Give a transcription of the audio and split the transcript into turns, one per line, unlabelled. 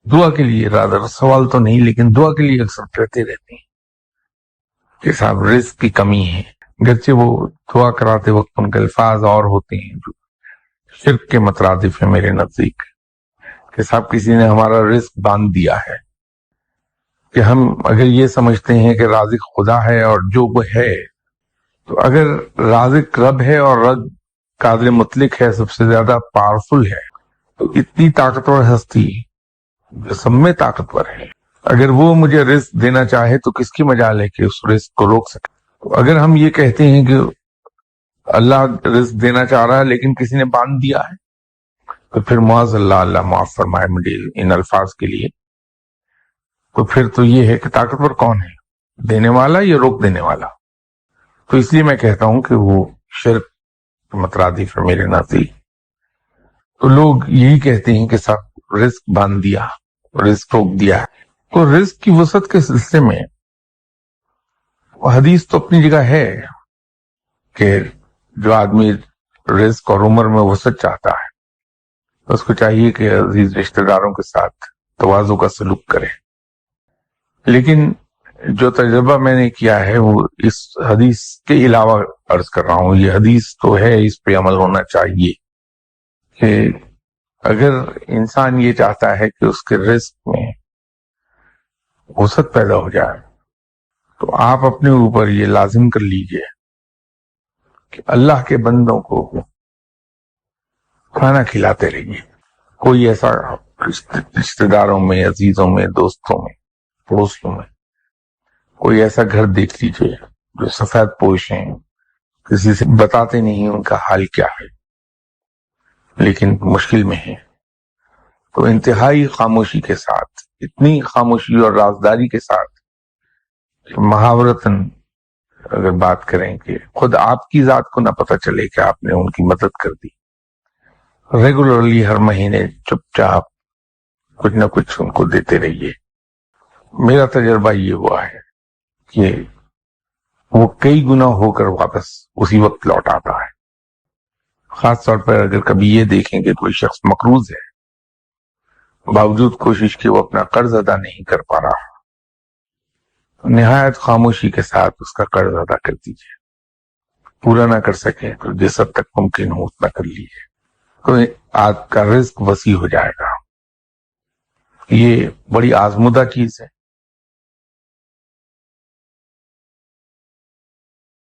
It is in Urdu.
دعا کے لیے رادر سوال تو نہیں لیکن دعا کے لیے اکثر کہتے رہتے ہیں کہ صاحب رزق کی کمی ہے، گرچہ وہ دعا کراتے وقت ان کے الفاظ اور ہوتے ہیں جو شرک کے مترادف ہیں میرے نزدیک، کہ صاحب کسی نے ہمارا رزق باندھ دیا ہے، کہ ہم اگر یہ سمجھتے ہیں کہ رازق خدا ہے اور جو وہ ہے، تو اگر رازق رب ہے اور رب قادر مطلق ہے، سب سے زیادہ پاورفل ہے، تو اتنی طاقتور ہستی جو سب میں طاقتور ہے، اگر وہ مجھے رزق دینا چاہے تو کس کی مجال ہے کہ اس رزق کو روک سکے؟ تو اگر ہم یہ کہتے ہیں کہ اللہ رزق دینا چاہ رہا ہے لیکن کسی نے باندھ دیا ہے، تو پھر معاذ اللہ، اللہ معاف فرمائے مجھے ان الفاظ کے لیے، تو پھر تو یہ ہے کہ طاقتور کون ہے، دینے والا یا روک دینے والا؟ تو اس لیے میں کہتا ہوں کہ وہ شرک مترادف ہے میرے نزدیک۔ تو لوگ یہی کہتے ہیں کہ صاحب رزق باندھ دیا، رزق روک دیا ہے۔ تو رزق کی وسعت کے سلسلے میں حدیث تو اپنی جگہ ہے کہ جو آدمی رزق اور عمر میں وسعت چاہتا ہے اس کو چاہیے کہ عزیز رشتہ داروں کے ساتھ تواضع کا سلوک کرے، لیکن جو تجربہ میں نے کیا ہے وہ اس حدیث کے علاوہ عرض کر رہا ہوں۔ یہ حدیث تو ہے، اس پہ عمل ہونا چاہیے کہ اگر انسان یہ چاہتا ہے کہ اس کے رزق میں وسعت پیدا ہو جائے تو آپ اپنے اوپر یہ لازم کر لیجئے کہ اللہ کے بندوں کو کھانا کھلاتے رہیے۔ کوئی ایسا رشتہ داروں میں، عزیزوں میں، دوستوں میں، پڑوسیوں میں کوئی ایسا گھر دیکھ لیجئے جو سفید پوش ہیں، کسی سے بتاتے نہیں ان کا حال کیا ہے لیکن مشکل میں ہے، تو انتہائی خاموشی کے ساتھ، اتنی خاموشی اور رازداری کے ساتھ کہ محاورتاً اگر بات کریں کہ خود آپ کی ذات کو نہ پتہ چلے کہ آپ نے ان کی مدد کر دی، ریگولرلی ہر مہینے چپ چاپ کچھ نہ کچھ ان کو دیتے رہیے۔ میرا تجربہ یہ ہوا ہے کہ وہ کئی گنا ہو کر واپس اسی وقت لوٹ آتا ہے، خاص طور پر اگر کبھی یہ دیکھیں کہ کوئی شخص مقروض ہے، باوجود کوشش کی وہ اپنا قرض ادا نہیں کر پا رہا، نہایت خاموشی کے ساتھ اس کا قرض ادا کر دیجیے، پورا نہ کر سکے تو جس حد تک ممکن ہو اتنا کر لیجیے، تو آپ کا رزق وسیع ہو جائے گا۔ یہ بڑی آزمودہ چیز ہے،